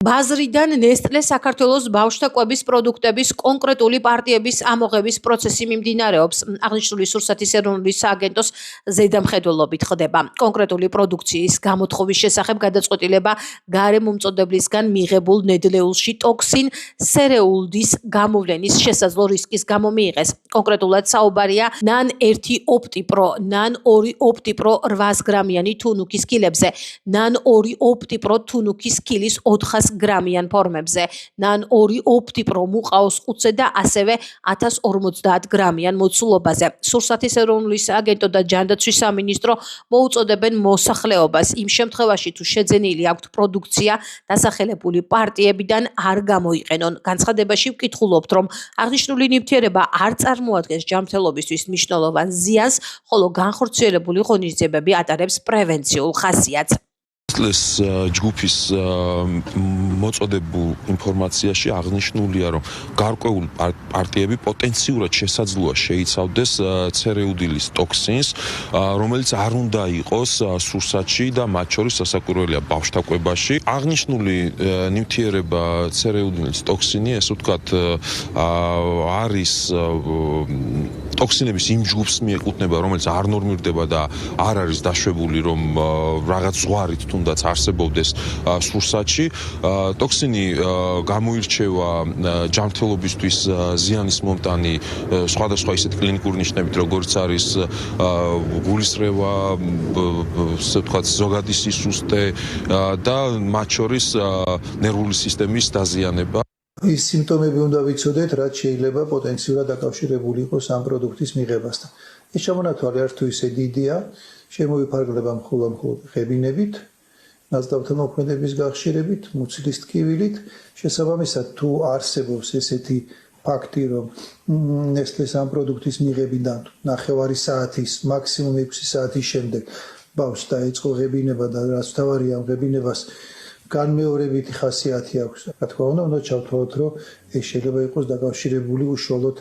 ბაზრიდან ნესტლე საქართველოს ბავშვთა კვების პროდუქტების კონკრეტული პარტიების ამოღების პროცესი მიმდინარეობს. აღნიშნული სურსათის ეროვნული სააგენტოს ზედამხედველობით ხდება. კონკრეტული პროდუქციის გამოთხოვის შესახებ გადაწყვეტილება გარემომწოდებლისგან მიღებულ ნედლეულში ტოქსინ სერეულდის გამოვლენის შესაძლო რისკის გამო მიიღეს. კონკრეტულად საუბარია ნან 1 ოპტიპრო, ნან 2 ოპტიპრო 800 გრამიანი თუნუქის კილებზე, ნან 2 ოპტიპრო თუნუქის კილის 400 გრამიან ფორმებზე, ნან 2 ოპტიპრო მუყაოს ყუთზე და ასევე 1050 გრამიან მოცულობაზე. სურსათის ეროვნული სააგენტო და ჯანდაცვის სამინისტრო მოუწოდებენ მოსახლეობას იმ შემთხვევაში თუ შეძენილი აქვთ პროდუქცია დასახელებული პარტიებიდან არ გამოიყენონ. განცხადებაში ვკითხულობთ, რომ აღნიშნული ნივთიერება არ წარმოადგენს ჯანმრთელობისთვის მნიშვნელოვან ზიანს, ხოლო განხორციელებული ღონისძიებები ატარებს პრევენციულ ხასიათს. ეს ჯგუფის მოწოდებულ ინფორმაციაში აღნიშნულია, რომ გარკვეული პარტიები პოტენციურად შესაძლოა შეიცავდეს ცერეუდილის ტოქსინს, რომელიც არ უნდა იყოს სურსათში და მათ შორის სასაკვირველია ბავშვთა კვებაში. აღნიშნული ნივთიერება ცერეუდილის ტოქსინი, ესე ვთქვათ, არის ტოქსინების იმ ჯგუფს მიეკუთვნება, რომელიც არ ნორმირდება და არ არის დაშვებული, რომ რაღაც ზღვარით თუნდაც არსებობდეს სურსათში. ტოქსინი გამოირჩევა ჯანმრთელობისთვის ზიანის მომტანი სხვადასხვა ისეთ კლინიკური ნიშნებით, როგორც არის გულისრევა, ასე ვთქვათ, ზოგადი სისუსტე და მათ შორის ნერვული სისტემის დაზიანება. ის სიმპტომები უნდა ვიცოდეთ, რაც შეიძლება პოტენციურად დაკავშირებული იყოს ამ პროდუქტის მიღებასთან. ეს ჩამონათვალი არ თუ ისე დიდია, შემოიფარგლება მხოლოდ ღებინებით, ნაზდავთა მოქმედების გახშირებით, მუცლის ტკივილით. შესაბამისად, თუ არსებობს ესეთი ფაქტი, რომ ნესტლეს ამ პროდუქტის მიღებიდან ნახევარი საათის, მაქსიმუმ 6 საათის შემდეგ ბავშვს დაიწყო ღებინება და რაც თავარია ამ ღებინებას განმეორებითი ხასიათი აქვს. რა თქმა უნდა ჩავთვალოთ, რომ ეს შეიძლება იყოს დაკავშირებული უშუალოდ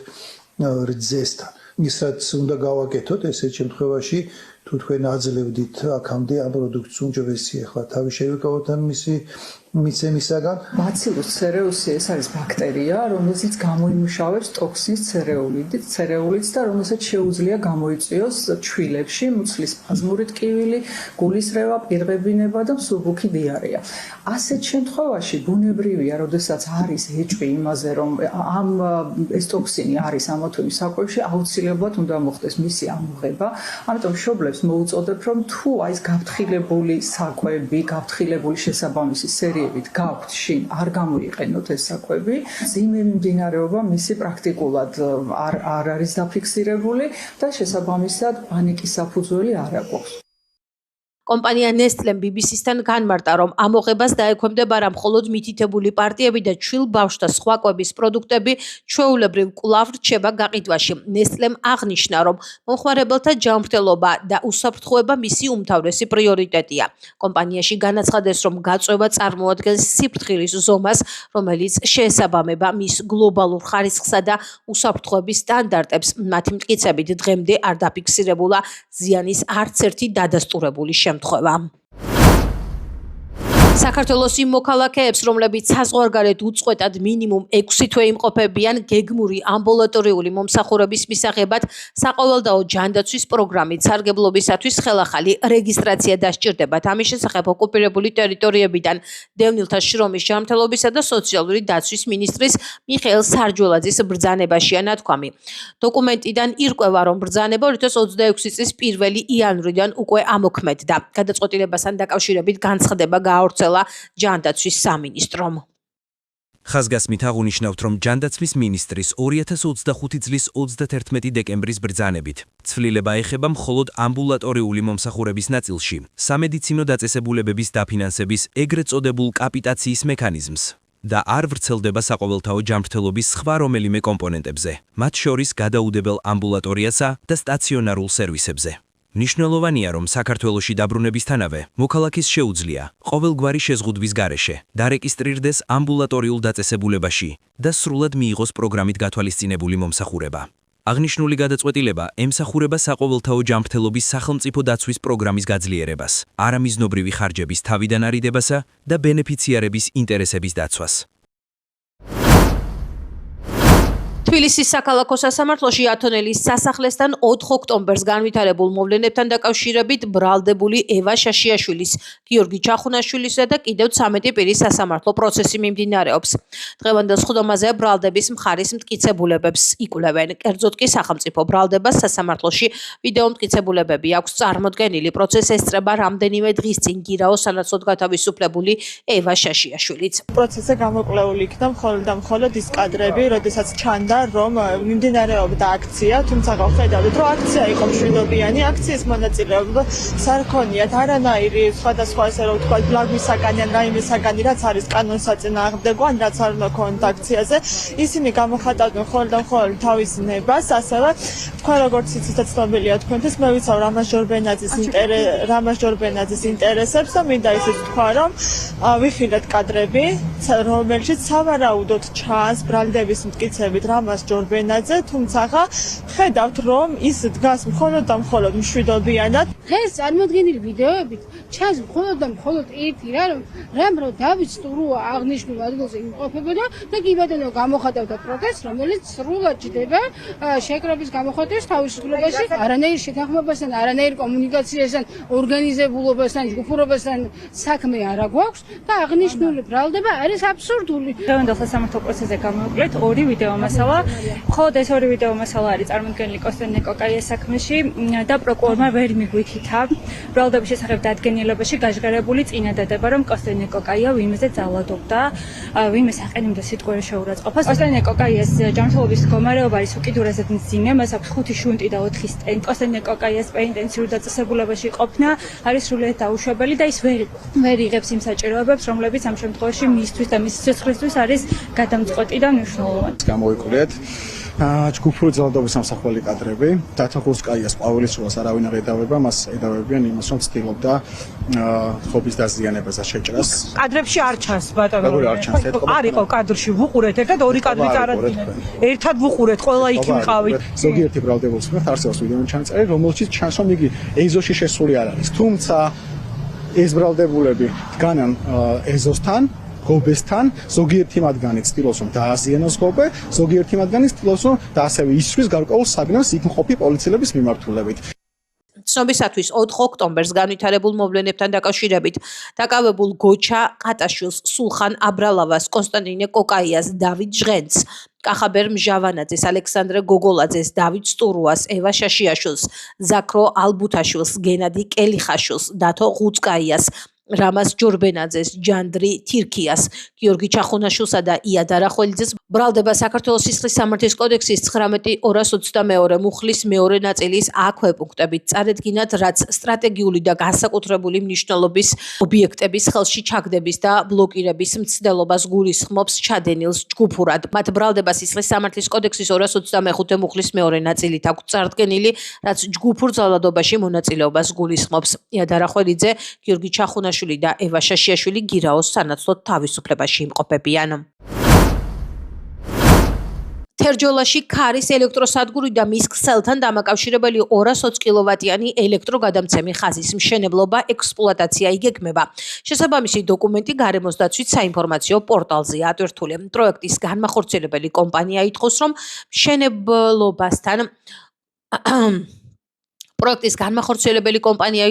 რძესთან. ის რაც უნდა გავაკეთოთ ესეთ შემთხვევაში, თუ თქვენ აძლევდით აქამდე ამ პროდუქტს უმჯობესია ახლა თავი შევიკავოთ მისი მიცემისაგან. ბაცილუს ცერეუსი ეს არის ბაქტერია, რომელსაც გამოიმუშავებს ტოქსინს ცერეულით და რომელსაც შეუძლია გამოიწვიოს ჩვილებში მუცლის სპაზმური ტკივილი, გულისრევა, პირღებინება და მსუბუქი დიარეა. ასეთ შემთხვევაში ბუნებრივია, როდესაც არის ეჭვი იმაზე, რომ ეს ტოქსინი არის ამა თუ იმ საკვებში, აუცილებლად უნდა მოხდეს მისი ამოღება. ამიტომ მშობლებს მოუწოდებ, რომ თუ ეს გაფრთხილებული საკვები, გაფრთხილებული შესაბამისი სერიებით გაქვთ შინ, არ გამოიყენოთ ეს საკვები. მძიმე მიმდინარეობა მისი პრაქტიკულად არ არის დაფიქსირებული და შესაბამისად პანიკის საფუძველი არ აქვს. კომპანია ნესტლემ BBC-სთან განმარტა, რომ ამოღებას დაექვემდებარა მხოლოდ მითითებული პარტიები და ჩვილ ბავშვთა სხვა კვების პროდუქტები ჩვეულებრივ კვლავ რჩება გაყიდვაში. ნესტლემ აღნიშნა, რომ მომხმარებელთა ჯანმრთელობა და უსაფრთხოება მისი უმთავრესი პრიორიტეტია. კომპანიაში განაცხადეს, რომ გაწვევა წარმოადგენს სიფრთხილის ზომას, რომელიც შეესაბამება მის გლობალურ ხარისხსა და უსაფრთხოების სტანდარტებს. მათი მტკიცებით, დღემდე არ დაფიქსირებულა ზიანის არც ერთი დადასტურებული შემთხვევა. საქართველოს იმ მოქალაქეებს, რომლებიც საზღვარგარეთ უწყვეტად მინიმუმ 6 თვე იმყოფებიან გეგმური ამბულატორიული მომსახურების მისაღებად, საყოველდაო ჯანდაცვის პროგრამით სარგებლობისათვის ხელახალი რეგისტრაცია დასჭირდებათ. ამის შესახებ ოკუპირებული ტერიტორიებიდან დევნილთა შრომის ჯანმრთელობისა და სოციალური დაცვის მინისტრის მიხეილ სარჯველაძის ბრძანებაშია ნათქვამი. დოკუმენტიდან ირკვევა, რომ ბრძანება 2026 წლის 1 იანვრიდან უკვე ამოქმედდა. გადაწყვეტილებასთან დაკავშირებით განცხადება გაავრცელა ჯანდაცვის სამინისტრომ. ხაზგასმით აღუნიშნავთ, რომ ჯანდაცვის მინისტრის 2025 წლის 31 დეკემბრის ბრძანებით ცვლილება ეხება მხოლოდ ამბულატორიული მომსახურების ნაწილში სამედიცინო დაწესებულებების დაფინანსების ეგრეთ წოდებულ კაპიტაციის მექანიზმს და არ ვრცელდება საყოველთაო ჯანმრთელობის სხვა რომელიმე კომპონენტებზე, მათ შორის გადაუდებელ ამბულატორიასა და სტაციონარულ სერვისებზე. მნიშვნელოვანია, რომ საქართველოში დაბრუნებისთანავე მოქალაქეს შეუძლია ყოველგვარი შეზღუდვის გარეშე დარეგისტრირდეს ამბულატორიულ დაწესებულებაში და სრულად მიიღოს პროგრამით გათვალისწინებული მომსახურება. აღნიშნული გადაწყვეტილება ემსახურება საყოველთაო ჯანმრთელობის სახელმწიფო დაცვის პროგრამის გაძლიერებას, არამიზნობრივი ხარჯების თავიდან არიდებასა და ბენეფიციარების ინტერესების დაცვას. თბილისის საქალაქო სასამართლოში ათონელის სასახლესთან 4 ოქტომბერს განვითარებულ მოვლენებთან დაკავშირებით ბრალდებული ევა შაშიაშვილის, გიორგი ჩახუნაშვილისა და კიდევ 13 პირის სასამართლო პროცესი მიმდინარეობს. დღევანდელ სხდომაზე ბრალდების მხარის მტკიცებულებებს იკვლევენ. კერძოდ კი სახელმწიფო ბრალდებას სასამართლოში ვიდეო მტკიცებულებები აქვს წარმოდგენილი. პროცესი ესწრება რამდენიმე დღის წინ გირაოს სანაცვლოდ გათავისუფლებული ევა შაშიაშვილიც. პროცესზე გამოკვლეული იქნა მხოლოდ და მხოლოდ ის კადრები, როდესაც ჩანდა რომ მიმდინარეობდა აქცია, თუმცა ხედავთ, რომ აქცია იყო მშვიდობიანი, აქციის მონაწილეობა სარქონიათ, არანაირი სხვადასხვა ესე რომ ვთქვათ, ბლაგვისაგანი ან რაიმესაგანი, რაც არის კანონსაწინააღმდეგო, ან რაც არ უნდა ქონდეთ აქციაზე, ისინი გამოხატავდნენ მხოლოდ და მხოლოდ თავის ნებას, ასევე თქვენ როგორც იცით ცნობილია თქვენთვის, მე ვიცავ რამაზ ჯორბენაძის ინტერესებს და მინდა ისიც თქვა, რომ ვიხილეთ კადრები, რომელშიც სავარაუდოდ ჩანს ბრალდების მტკიცებით რამაზ ჯორბენაძე, თუმცა ხედავთ, რომ ის დგას მხოლოდ და მხოლოდ მშვიდობიანად. დღეს წარმოდგენილი ვიდეოებით ჩანს მხოლოდ და მხოლოდ ერთი რომ დავით სტურუა აღნიშნულ ადგილზე იმყოფებოდა და კი ბატონო გამოხატავდა პროტესტს, რომელიც სრულად ჯდება შეკრების გამოხატვის თავისუფლებაში, არანაირ შეთანხმებასთან, არანაირ კომუნიკაციასთან, ორგანიზებულობასთან, ჯგუფურობასთან საქმე არ აქვს და აღნიშნული ბრალდება არის აბსურდული. დღევანდელ სასამართლო პროცესზე გამოვიკლეთ ორი ვიდეო მასალა. მხოლოდ ეს ორი ვიდეო მასალა არის წარმოდგენილი კოსტანტინე კოკაიას საქმეში და პროკურორმა ვერ მიგვითითა ბრალდების შესახებ დადგენილებაში გაჟღერებული წინადადება, რომ კოსტანტინე კოკაია ვინმეზე ძალადობდა, ვინმე საყენიმდე სიტყვიერ შეურაცხყოფას. კოსტანტინე კოკაიას ჯანმრთელობის მდგომარეობა არის უკიდურესად მძიმე, მას აქვს 5 შუნტი და 4 სტენტი. კოსტანტინე კოკაიას პენიტენციურ დაწესებულებაში ყოფნა არის სრულიად დაუშვებელი და ის ვერ იღებს იმ საჭიროებებს, რომლებიც ამ შემთხვევაში მისთვის და მის სიცოცხლისთვის არის გადამწყვეტი და მნიშვნელოვანი. გამოვიკვლიეთ ჯგუფური ძალადობის სამსახველი კადრები. დათახურსკაიას პაველიცოვას არავინ არ ედავება, მას ედავებიან იმას, რომ ცდილობდა ხობის დაზიანებას და შეჭრას. კადრებში არ ჩანს ბატონო. არ ჩანს, არ იყო კადრში, ვუყურეთ ერთად ორი კადრი წარადგინეთ. ერთად ვუყურეთ, ყველა იქ მიყავით. ზოგიერთი ბრალდებულის მიმართ არსებობს ვიდეო ჩანაწერი, რომელშიც ჩანს, რომ იგი ეზოში შესული არ არის. თუმცა ეს ბრალდებულები დგანან ეზოსთან, გობესთან, ზოგიერთი მათგანი ცდილობს რომ დააზიანოს გობე, ზოგიერთი მათგანი ცდილობს რომ და ასევე ისვრის გარკვეულ საგნავს იქ მყოფი პოლიციელების მიმართულებით. ცნობისათვის 4 ოქტომბერს განვითარებულ მოვლენებთან დაკავშირებით დაკავებულ გოჩა ყატაშვილს, სულხან აბრალავას, კონსტანტინე კოკაიას, დავით ჟღენცს, კახაბერ მჟავანაძეს, ალექსანდრე გოგოლაძეს, დავით სტურუას, ევა შაშიაშვილს, ზაქრო ალბუთაშვილს, გენადი კელიხაშვილს, დათო ღუწკაიას, რამაზ ჯორბენაძეს, ჯანდრი თირქიას, გიორგი ჩახუნაშვილსა და ია დარახველიძეს ბრალდება საქართველოს სისხლის სამართლის კოდექსის 19.222 მუხლის მეორე ნაწილის აქვე პუნქტებით წარედგინათ, რაც სტრატეგიული და განსაკუთრებული მნიშვნელობის ობიექტების ხელში ჩაგდების და ბლოკირების მცდელობას გულისხმობს ჩადენილს ჯგუფურად. მათ ბრალდება სისხლის სამართლის კოდექსის 225 მუხლის მეორე ნაწილით აქვს წარდგენილი, რაც ჯგუფურ ძალადობაში მონაწილეობას გულისხმობს. ია დარახველიძე, გიორგი ჩახუნაშვილი და ევა შაშიაშვილი გირაოს სანაცვლოდ თავისუფლებაში იმყოფებიან. თერჯოლაში ქარის ელექტროსადგური და მის ქსელთან დამაკავშირებელი 220 კილოვატიანი ელექტროგადამცემი ხაზის მშენებლობა ექსპლუატაცია იგეგმება. შესაბამისი დოკუმენტი გარემოს დაცვის საინფორმაციო პორტალზეა ატვირთული. პროექტის განმახორციელებელი კომპანია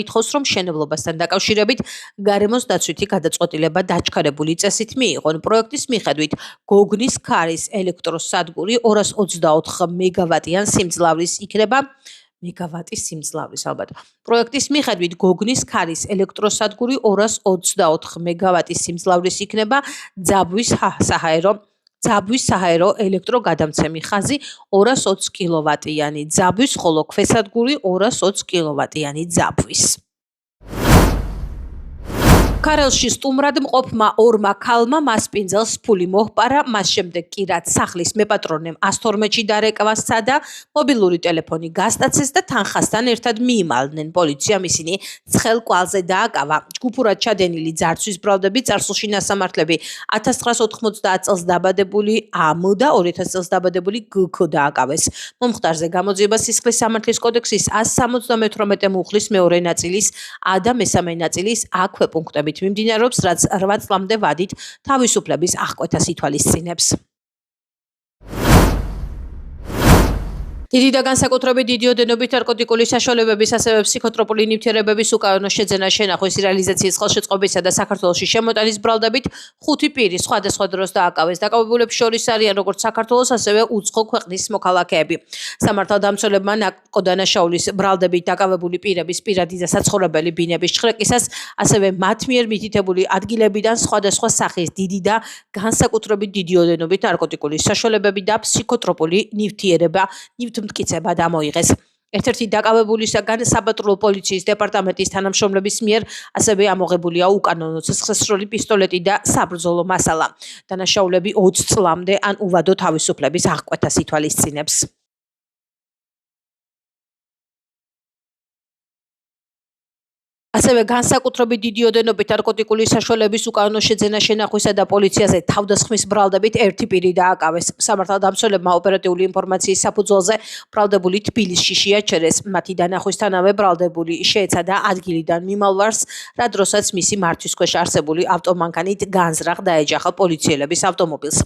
ითხოვს, რომ მშენებლობასთან დაკავშირებით გარემოს დაცვითი გადაწყვეტილება დაჩქარებული წესით მიიღონ. პროექტის მიხედვით გოგნის ქარის ელექტროსადგური 224 მეგავატიან სიმძლავრის იქნება. მეგავატის სიმძლავრის ალბათ. პროექტის მიხედვით გოგნის ქარის ელექტროსადგური 224 მეგავატის სიმძლავრის იქნება. ძაბვის საჰაერო ელექტროგადამცემი ხაზი 220 კილოვატიანი ძაბვის, ხოლო ქვესადგური 220 კილოვატიანი ძაბვის. ქარელში სტუმრად მყოფმა ორმა ქალმა მასპინძელს ფული მოჰპარა, მას შემდეგ კი რაც სახლის მეპატრონემ 112-ში დარეკვა სცადა, მობილური ტელეფონი გასტაცეს და თანხასთან ერთად მიიმალნენ. პოლიციამ ისინი ცხელ კვალზე დააკავა. ჯგუფურად ჩადენილი ძარცვის ბრალდები წარსულში ნასამართლები 1990 წელს დაბადებული ამ და 2000 წელს დაბადებული გქ დააკავეს. მომხდარზე გამოძიება სისხლის სამართლის კოდექსის 178 მუხლის მეორე ნაწილის ა და მესამე ნაწილის აქვე პუნქტები მიმდინარეობს, რაც 8 წლამდე ვადით თავისუფლების აღკვეთას ითვალისწინებს. დიდი და განსაკუთრებით დიდი ოდენობით ნარკოტიკული საშუალებების, ასევე ფსიქოტროპული ნივთიერებების უკანონო შეძენა შენახვის რეალიზაციის ხელშეწყობისა და საქართველოში შემოტანის ბრალდებით 5 პირი სხვადასხვა დროს დააკავეს. დაკავებულებს შორის არიან როგორც საქართველოს, ასევე უცხო ქვეყნის მოქალაქეები. სამართალდამცველებმა ნარკოდანაშაულის ბრალდებით დაკავებული პირების პირადი და საცხოვრებელი ბინების ჩხრეკისას, ასევე მათ მიერ მითითებული ადგილებიდან სხვადასხვა სახის დიდი და განსაკუთრებით დიდი ოდენობით ნარკოტიკული საშუალებები და ფსიქოტროპული ნივთიერება მტკიცება დამოიღეს. ერთ-ერთი დაკავებულისაგან საპატრულო პოლიციის დეპარტამენტის თანამშრომლების მიერ ასევე ამოღებულია უკანონო ცეცხლსროლი პისტოლეტი და საბრძოლო მასალა. დანაშაულები 20 წლამდე ან უვადო თავისუფლების აღკვეთას ითვალისწინებს. ასევე განსაკუთრებით დიდი ოდენობით ნარკოტიკული საშუალების უკანონო შეძენა შენახვისა და პოლიციაზე თავდასხმის ბრალდებით ერთი პირი დააკავეს. სამართალდამცველებმა ოპერატიული ინფორმაციის საფუძველზე ბრალდებული თბილისში შეაჩერეს. მათი დანახვისთანავე ბრალდებული შეეცადა ადგილიდან მიმალვარს, რა დროსაც მისი მართვის ქვეშ არსებული ავტომანქანით განზრახ დაეჯახა პოლიციელების ავტომობილს.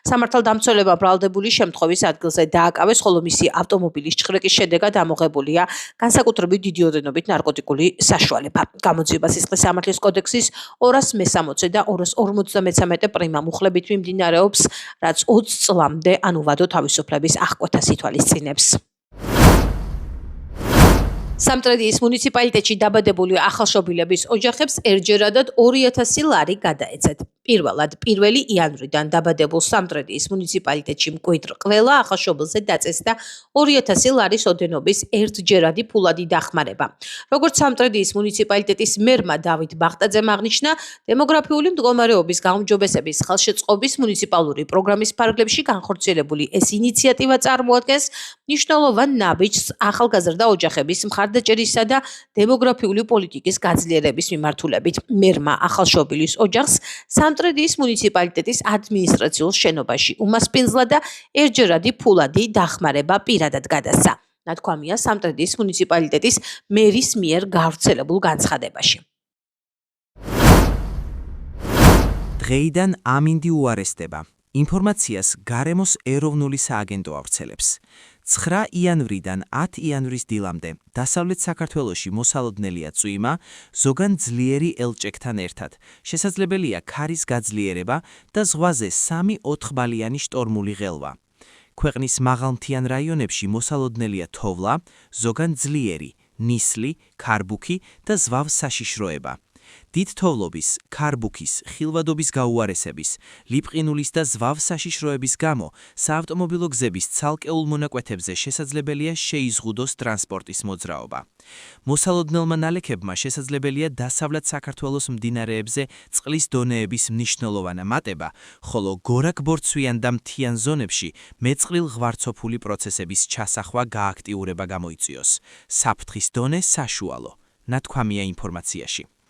სამართალდამცველებმა ბრალდებული შემთხვევის ადგილზე დააკავეს, ხოლო მისი ავტომობილის ჩხრეკის შედეგად ამოღებულია განსაკუთრებით დიდი ოდენობით ნარკოტიკული საშუალება. გამოძიება სისხლის სამართლის კოდექსის 260 და 253 პრიმა მუხლებით მიმდინარეობს, რაც 20 წლამდე ან უვადო თავისუფლების აღკვეთას ითვალისწინებს. სამტრედიის მუნიციპალიტეტში დაბადებული ახალშობილების ოჯახებს ერთჯერადად 2000 ლარი გადაეცათ. პირველად 1 იანვრიდან დაბადებულ სამტრედიის მუნიციპალიტეტში მკვიდრ ყველა ახალშობილზე დაწესდა 2000 ლარის ოდენობის ერთჯერადი ფულადი დახმარება. როგორც სამტრედიის მუნიციპალიტეტის მერმა დავით ბახტაძემ აღნიშნა, დემოგრაფიული მდგომარეობის გაუმჯობესების ხელშეწყობის მუნიციპალური პროგრამის ფარგლებში განხორციელებული ეს ინიციატივა წარმოადგენს მნიშვნელოვან ნაბიჯს ახალგაზრდა ოჯახების მხარდაჭერისა და დემოგრაფიული პოლიტიკის გაძლიერების მიმართულებით. მერმა ახალშობილის ოჯახს სამტრედიის მუნიციპალიტეტის ადმინისტრაციულ შენობაში უმასპინძლა და ერთჯერადი ფულადი დახმარება პირადად გადასცა. ნათქვამია სამტრედიის მუნიციპალიტეტის მერის მიერ გავრცელებულ განცხადებაში. დღეიდან ამინდი უარესდება. ინფორმაციას გარემოს ეროვნული სააგენტო ავრცელებს. 9 იანვრიდან 10 იანვრის დილამდე დასავლეთ საქართველოში მოსალოდნელია წვიმა, ზოგან ძლიერი ელჭექთან ერთად. შესაძლებელია ქარის გაძლიერება და ზღვაზე 3-4 ბალიანი შტორმული ღელვა. ქვეყნის მაღალმთიან რაიონებში მოსალოდნელია თოვლა, ზოგან ძლიერი, ნისლი, ქარბუქი და ზვავ საშიშროება. დიდ თოვლობის, ქარბუქის, ხილვადობის გაუარესების, ლიპყინულის და ზვავ საშიშროების გამო საავტომობილო გზების ცალკეულ მონაკვეთებზე შესაძლებელია შეიზღუდოს ტრანსპორტის მოძრაობა. მოსალოდნელმა ნალექებმა შესაძლებელია დასავლეთ საქართველოს მდინარეებზე წყლის დონეების მნიშვნელოვანი მატება, ხოლო გორაკ-ბორცვიან და მთიან ზონებში მეწყრილ ღვარცოფული პროცესების ჩასახვა გააქტიურება გამოიწვიოს. საფრთხის დონე საშუალო. ნათქვამია ინფორმაციაში.